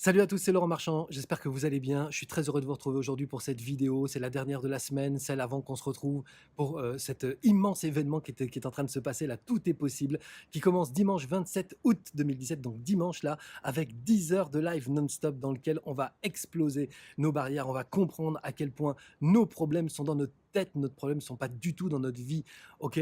Salut à tous, c'est Laurent Marchand, j'espère que vous allez bien. Je suis très heureux de vous retrouver aujourd'hui pour cette vidéo. C'est la dernière de la semaine, celle avant qu'on se retrouve pour cet immense événement qui est en train de se passer là. Tout est possible, qui commence dimanche 27 août 2017, donc dimanche là, avec 10 heures de live non-stop dans lequel on va exploser nos barrières, on va comprendre à quel point nos problèmes sont dans notre tête, nos problèmes ne sont pas du tout dans notre vie, ok?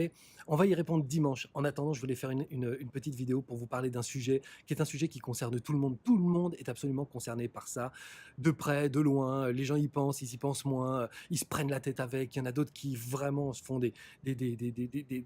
On va y répondre dimanche. En attendant, je voulais faire une petite vidéo pour vous parler d'un sujet qui est un sujet qui concerne tout le monde. Tout le monde est absolument concerné par ça, de près, de loin. Les gens y pensent, ils y pensent moins, ils se prennent la tête avec. Il y en a d'autres qui vraiment se font une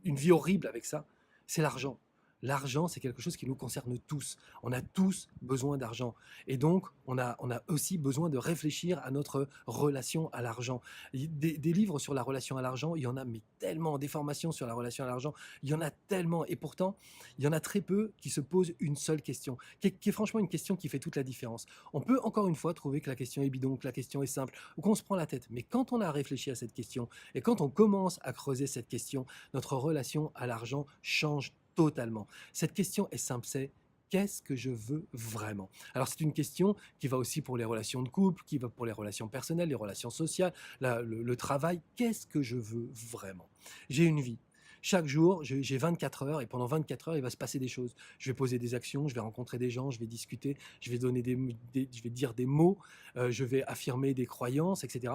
vie horrible avec ça. C'est l'argent. L'argent, c'est quelque chose qui nous concerne tous. On a tous besoin d'argent. Et donc, on a aussi besoin de réfléchir à notre relation à l'argent. Des livres sur la relation à l'argent, il y en a mais tellement, des formations sur la relation à l'argent, il y en a tellement. Et pourtant, il y en a très peu qui se posent une seule question, qui est franchement une question qui fait toute la différence. On peut encore une fois trouver que la question est bidon, que la question est simple, ou qu'on se prend la tête. Mais quand on a réfléchi à cette question, et quand on commence à creuser cette question, notre relation à l'argent change totalement. Cette question est simple, c'est qu'est-ce que je veux vraiment? Alors c'est une question qui va aussi pour les relations de couple, qui va pour les relations personnelles, les relations sociales, le travail. Qu'est-ce que je veux vraiment? J'ai une vie. Chaque jour, j'ai 24 heures et pendant 24 heures, il va se passer des choses. Je vais poser des actions, je vais rencontrer des gens, je vais discuter, je vais donner je vais dire des mots, je vais affirmer des croyances, etc.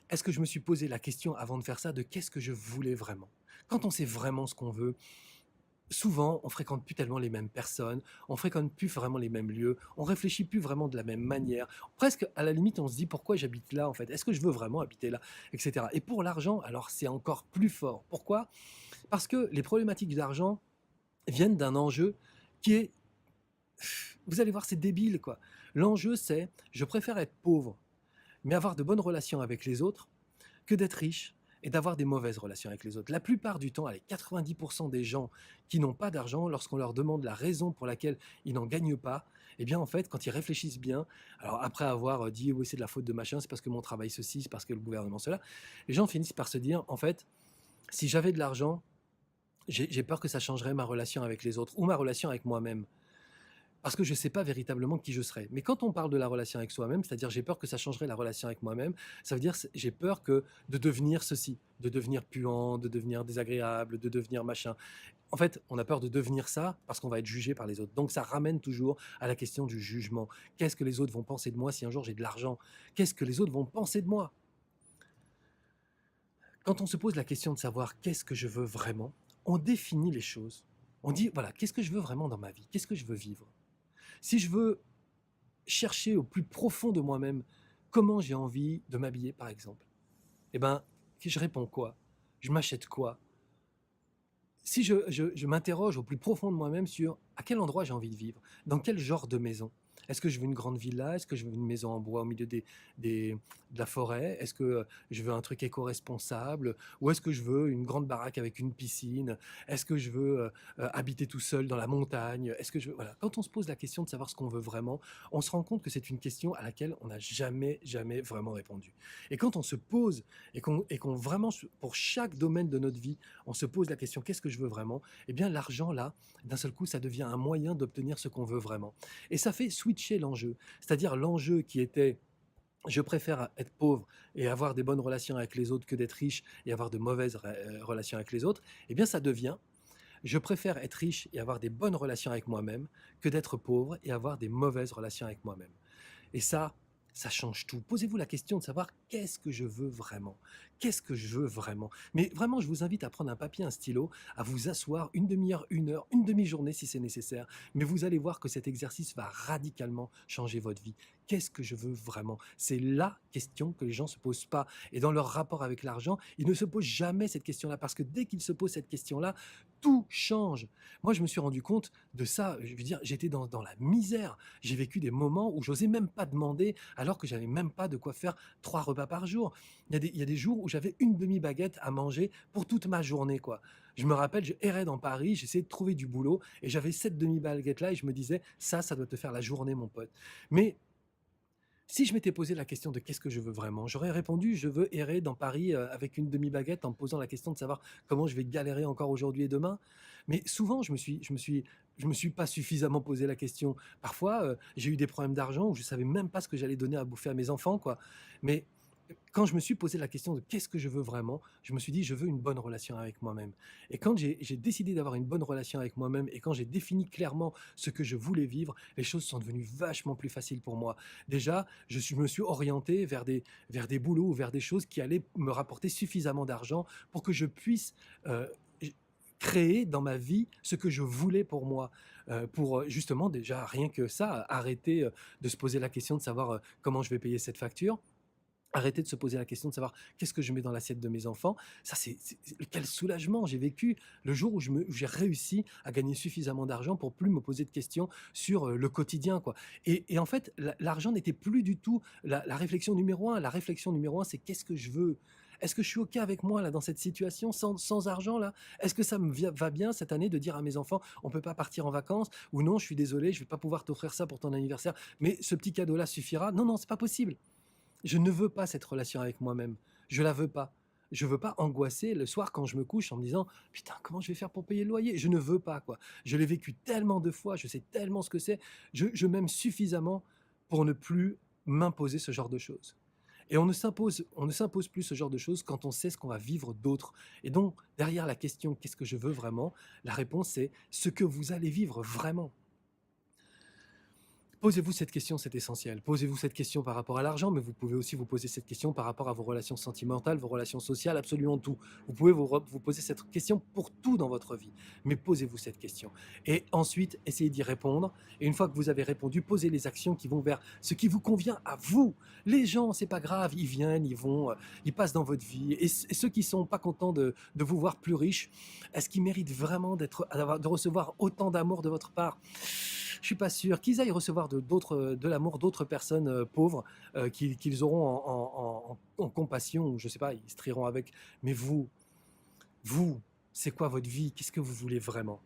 Est-ce que je me suis posé la question avant de faire ça de qu'est-ce que je voulais vraiment? Quand on sait vraiment ce qu'on veut, souvent, on fréquente plus tellement les mêmes personnes, on fréquente plus vraiment les mêmes lieux, on réfléchit plus vraiment de la même manière. Presque, à la limite, on se dit pourquoi j'habite là en fait? Est-ce que je veux vraiment habiter là? Etc. Et pour l'argent, alors c'est encore plus fort. Pourquoi? Parce que les problématiques d'argent viennent d'un enjeu qui est, vous allez voir, c'est débile quoi. L'enjeu c'est, je préfère être pauvre, mais avoir de bonnes relations avec les autres, que d'être riche et d'avoir des mauvaises relations avec les autres. La plupart du temps, allez, 90% des gens qui n'ont pas d'argent, lorsqu'on leur demande la raison pour laquelle ils n'en gagnent pas, eh bien en fait, quand ils réfléchissent bien, alors après avoir dit oui c'est de la faute de machin, c'est parce que mon travail ceci, c'est parce que le gouvernement cela, les gens finissent par se dire en fait, si j'avais de l'argent, j'ai peur que ça changerait ma relation avec les autres ou ma relation avec moi-même. Parce que je ne sais pas véritablement qui je serai. Mais quand on parle de la relation avec soi-même, c'est-à-dire j'ai peur que ça changerait la relation avec moi-même, ça veut dire j'ai peur que de devenir ceci, de devenir puant, de devenir désagréable, de devenir machin. En fait, on a peur de devenir ça parce qu'on va être jugé par les autres. Donc ça ramène toujours à la question du jugement. Qu'est-ce que les autres vont penser de moi si un jour j'ai de l'argent? Qu'est-ce que les autres vont penser de moi? Quand on se pose la question de savoir qu'est-ce que je veux vraiment, on définit les choses. On dit, voilà, qu'est-ce que je veux vraiment dans ma vie? Qu'est-ce que je veux vivre? Si je veux chercher au plus profond de moi-même comment j'ai envie de m'habiller, par exemple. Eh ben, je réponds quoi? Je m'achète quoi? Si je m'interroge au plus profond de moi-même sur à quel endroit j'ai envie de vivre, dans quel genre de maison. Est-ce que je veux une grande villa? Est-ce que je veux une maison en bois au milieu des, de la forêt? Est-ce que je veux un truc éco-responsable? Ou est-ce que je veux une grande baraque avec une piscine? Est-ce que je veux habiter tout seul dans la montagne? Est-ce que je veux... Voilà. Quand on se pose la question de savoir ce qu'on veut vraiment, on se rend compte que c'est une question à laquelle on n'a jamais, jamais vraiment répondu. Et quand on se pose et qu'on vraiment, pour chaque domaine de notre vie, on se pose la question qu'est-ce que je veux vraiment? Eh bien, l'argent, là, d'un seul coup, ça devient un moyen d'obtenir ce qu'on veut vraiment. Et ça fait switcher l'enjeu. C'est-à-dire l'enjeu qui était je préfère être pauvre et avoir des bonnes relations avec les autres que d'être riche et avoir de mauvaises relations avec les autres, eh bien, ça devient je préfère être riche et avoir des bonnes relations avec moi-même que d'être pauvre et avoir des mauvaises relations avec moi-même. Et ça change tout. Posez-vous la question de savoir qu'est-ce que je veux vraiment? Qu'est-ce que je veux vraiment? Mais vraiment, je vous invite à prendre un papier, un stylo, à vous asseoir une demi-heure, une heure, une demi-journée si c'est nécessaire. Mais vous allez voir que cet exercice va radicalement changer votre vie. Qu'est-ce que je veux vraiment? C'est la question que les gens ne se posent pas. Et dans leur rapport avec l'argent, ils ne se posent jamais cette question-là parce que dès qu'ils se posent cette question-là, tout change. Moi, je me suis rendu compte de ça. Je veux dire, j'étais dans la misère. J'ai vécu des moments où j'osais même pas demander alors que j'avais même pas de quoi faire 3 repas par jour. Il y a des jours où j'avais une demi-baguette à manger pour toute ma journée, quoi. Je me rappelle, je errais dans Paris, j'essayais de trouver du boulot et j'avais cette demi-baguette là et je me disais: Ça doit te faire la journée, mon pote». Mais Si je m'étais posé la question de qu'est-ce que je veux vraiment, j'aurais répondu je veux errer dans Paris avec une demi-baguette en me posant la question de savoir comment je vais galérer encore aujourd'hui et demain. Mais souvent, je me suis pas suffisamment posé la question. Parfois, j'ai eu des problèmes d'argent où je savais même pas ce que j'allais donner à bouffer à mes enfants, quoi. Mais quand je me suis posé la question de qu'est-ce que je veux vraiment, je me suis dit je veux une bonne relation avec moi-même. Et quand j'ai décidé d'avoir une bonne relation avec moi-même et quand j'ai défini clairement ce que je voulais vivre, les choses sont devenues vachement plus faciles pour moi. Déjà, me suis orienté vers des boulots ou vers des choses qui allaient me rapporter suffisamment d'argent pour que je puisse euh, créer dans ma vie ce que je voulais pour moi, pour justement déjà rien que ça, arrêter de se poser la question de savoir comment je vais payer cette facture. Arrêter de se poser la question de savoir qu'est-ce que je mets dans l'assiette de mes enfants. Ça, quel soulagement j'ai vécu le jour où où j'ai réussi à gagner suffisamment d'argent pour plus me poser de questions sur le quotidien, quoi. En fait, l'argent n'était plus du tout la réflexion numéro un. La réflexion numéro un, c'est qu'est-ce que je veux. Est-ce que je suis OK avec moi là dans cette situation sans argent là? Est-ce que ça va bien cette année de dire à mes enfants on peut pas partir en vacances ou non je suis désolé je vais pas pouvoir t'offrir ça pour ton anniversaire mais ce petit cadeau là suffira? Non, c'est pas possible. Je ne veux pas cette relation avec moi-même. Je la veux pas. Je veux pas angoisser le soir quand je me couche en me disant putain comment je vais faire pour payer le loyer. Je ne veux pas quoi. Je l'ai vécu tellement de fois, je sais tellement ce que c'est. Je m'aime suffisamment pour ne plus m'imposer ce genre de choses. Et on ne s'impose plus ce genre de choses quand on sait ce qu'on va vivre d'autre. Et donc derrière la question qu'est-ce que je veux vraiment, la réponse c'est ce que vous allez vivre vraiment. Posez-vous cette question, c'est essentiel. Posez-vous cette question par rapport à l'argent, mais vous pouvez aussi vous poser cette question par rapport à vos relations sentimentales, vos relations sociales, absolument tout. Vous pouvez vous poser cette question pour tout dans votre vie, mais posez-vous cette question. Et ensuite, essayez d'y répondre. Et une fois que vous avez répondu, posez les actions qui vont vers ce qui vous convient à vous. Les gens, c'est pas grave, ils viennent, ils vont, ils passent dans votre vie. Et ceux qui sont pas contents de vous voir plus riche, est-ce qu'ils méritent vraiment de recevoir autant d'amour de votre part? Je suis pas sûr qu'ils aillent recevoir de l'amour d'autres personnes pauvres qu'ils auront en compassion, ou je sais pas, ils se trieront avec. Mais vous, c'est quoi votre vie? Qu'est-ce que vous voulez vraiment?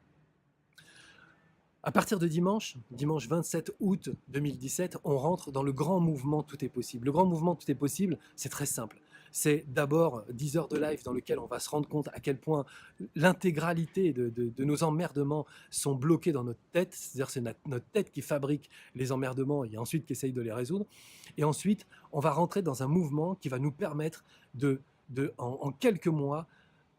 À partir de dimanche 27 août 2017, on rentre dans le grand mouvement Tout est possible. Le grand mouvement Tout est possible, c'est très simple. C'est d'abord 10 heures de live dans lequel on va se rendre compte à quel point l'intégralité de nos emmerdements sont bloqués dans notre tête. C'est-à-dire c'est notre tête qui fabrique les emmerdements et ensuite qui essaye de les résoudre. Et ensuite, on va rentrer dans un mouvement qui va nous permettre en quelques mois,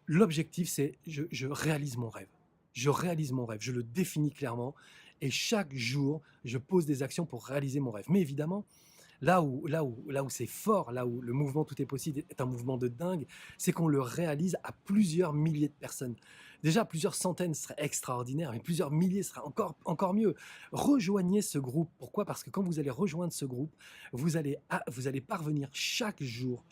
l'objectif c'est je réalise mon rêve. Je réalise mon rêve, je le définis clairement et chaque jour, je pose des actions pour réaliser mon rêve. Mais évidemment, là où c'est fort, là où le mouvement Tout est possible est un mouvement de dingue, c'est qu'on le réalise à plusieurs milliers de personnes. Déjà, plusieurs centaines serait extraordinaire, mais plusieurs milliers serait encore mieux. Rejoignez ce groupe. Pourquoi? Parce que quand vous allez rejoindre ce groupe, vous allez parvenir chaque jour,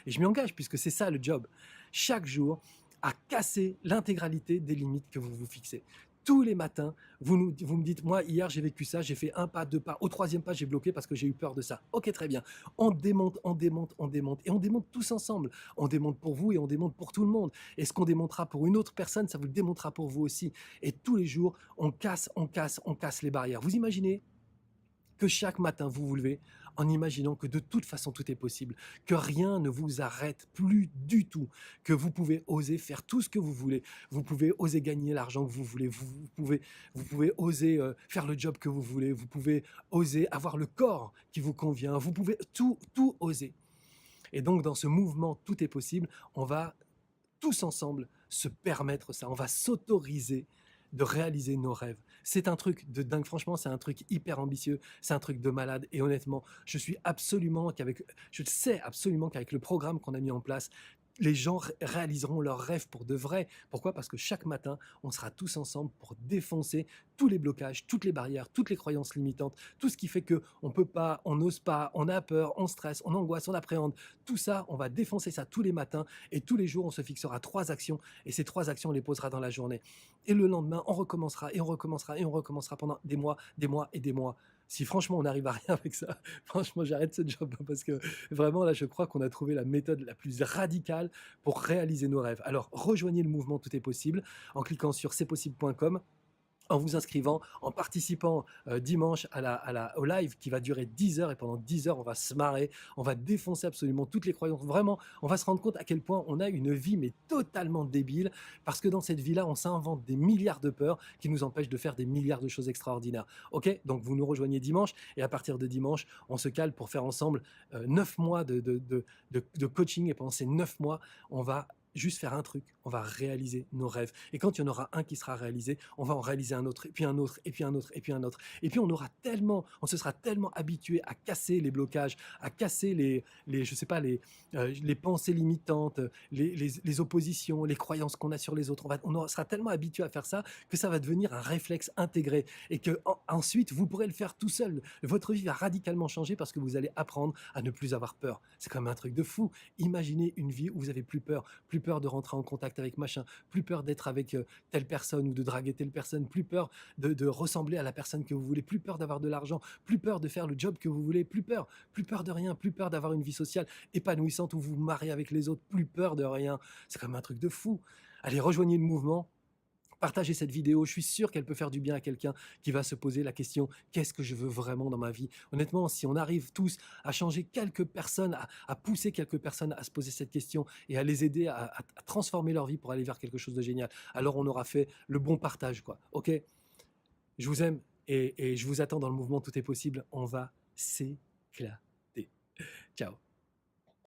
et je m'y engage puisque c'est ça le job, chaque jour, à casser l'intégralité des limites que vous vous fixez. Tous les matins, vous me dites, moi, hier, j'ai vécu ça, j'ai fait un pas, deux pas. Au troisième pas, j'ai bloqué parce que j'ai eu peur de ça. Ok, très bien. On démonte, on démonte, on démonte. Et on démonte tous ensemble. On démonte pour vous et on démonte pour tout le monde. Et ce qu'on démontera pour une autre personne, ça vous le démontrera pour vous aussi. Et tous les jours, on casse, on casse, on casse les barrières. Vous imaginez que chaque matin vous vous levez en imaginant que de toute façon tout est possible, que rien ne vous arrête plus du tout, que vous pouvez oser faire tout ce que vous voulez, vous pouvez oser gagner l'argent que vous voulez, vous pouvez oser faire le job que vous voulez, vous pouvez oser avoir le corps qui vous convient, vous pouvez tout oser. Et donc dans ce mouvement tout est possible, on va tous ensemble se permettre ça, on va s'autoriser de réaliser nos rêves. C'est un truc de dingue, franchement, c'est un truc hyper ambitieux, c'est un truc de malade. Et honnêtement, je sais absolument qu'avec le programme qu'on a mis en place, les gens réaliseront leurs rêves pour de vrai. Pourquoi? Parce que chaque matin, on sera tous ensemble pour défoncer tous les blocages, toutes les barrières, toutes les croyances limitantes, tout ce qui fait que on peut pas, on n'ose pas, on a peur, on stresse, on angoisse, on appréhende. Tout ça, on va défoncer ça tous les matins et tous les jours, on se fixera 3 actions et ces 3 actions, on les posera dans la journée. Et le lendemain, on recommencera et on recommencera et on recommencera pendant des mois, des mois et des mois. Si franchement on n'arrive à rien avec ça, franchement j'arrête ce job parce que vraiment là je crois qu'on a trouvé la méthode la plus radicale pour réaliser nos rêves. Alors rejoignez le mouvement Tout est possible en cliquant sur c'estpossible.com. en vous inscrivant, en participant dimanche au live qui va durer 10 heures et pendant 10 heures, on va se marrer, on va défoncer absolument toutes les croyances. Vraiment, on va se rendre compte à quel point on a une vie mais totalement débile parce que dans cette vie-là, on s'invente des milliards de peurs qui nous empêchent de faire des milliards de choses extraordinaires. Ok, donc vous nous rejoignez dimanche et à partir de dimanche, on se cale pour faire ensemble 9 mois de coaching et pendant ces 9 mois, on va juste faire un truc, on va réaliser nos rêves. Et quand il y en aura un qui sera réalisé, on va en réaliser un autre, et puis un autre, et puis un autre, et puis un autre. Et puis on se sera tellement habitué à casser les blocages, à casser je sais pas, les pensées limitantes, les oppositions, les croyances qu'on a sur les autres. Sera tellement habitué à faire ça que ça va devenir un réflexe intégré et que ensuite vous pourrez le faire tout seul. Votre vie va radicalement changer parce que vous allez apprendre à ne plus avoir peur. C'est quand même un truc de fou. Imaginez une vie où vous avez plus peur de rentrer en contact avec machin, plus peur d'être avec telle personne ou de draguer telle personne, plus peur de ressembler à la personne que vous voulez, plus peur d'avoir de l'argent, plus peur de faire le job que vous voulez, plus peur de rien, plus peur d'avoir une vie sociale épanouissante où vous vous mariez avec les autres, plus peur de rien. C'est quand même un truc de fou. Allez, rejoignez le mouvement. Partagez cette vidéo, je suis sûr qu'elle peut faire du bien à quelqu'un qui va se poser la question: qu'est-ce que je veux vraiment dans ma vie? Honnêtement, si on arrive tous à changer quelques personnes, à pousser quelques personnes à se poser cette question et à les aider à transformer leur vie pour aller vers quelque chose de génial, alors on aura fait le bon partage, quoi. Ok? Je vous aime et je vous attends dans le mouvement Tout est possible. On va s'éclater. Ciao.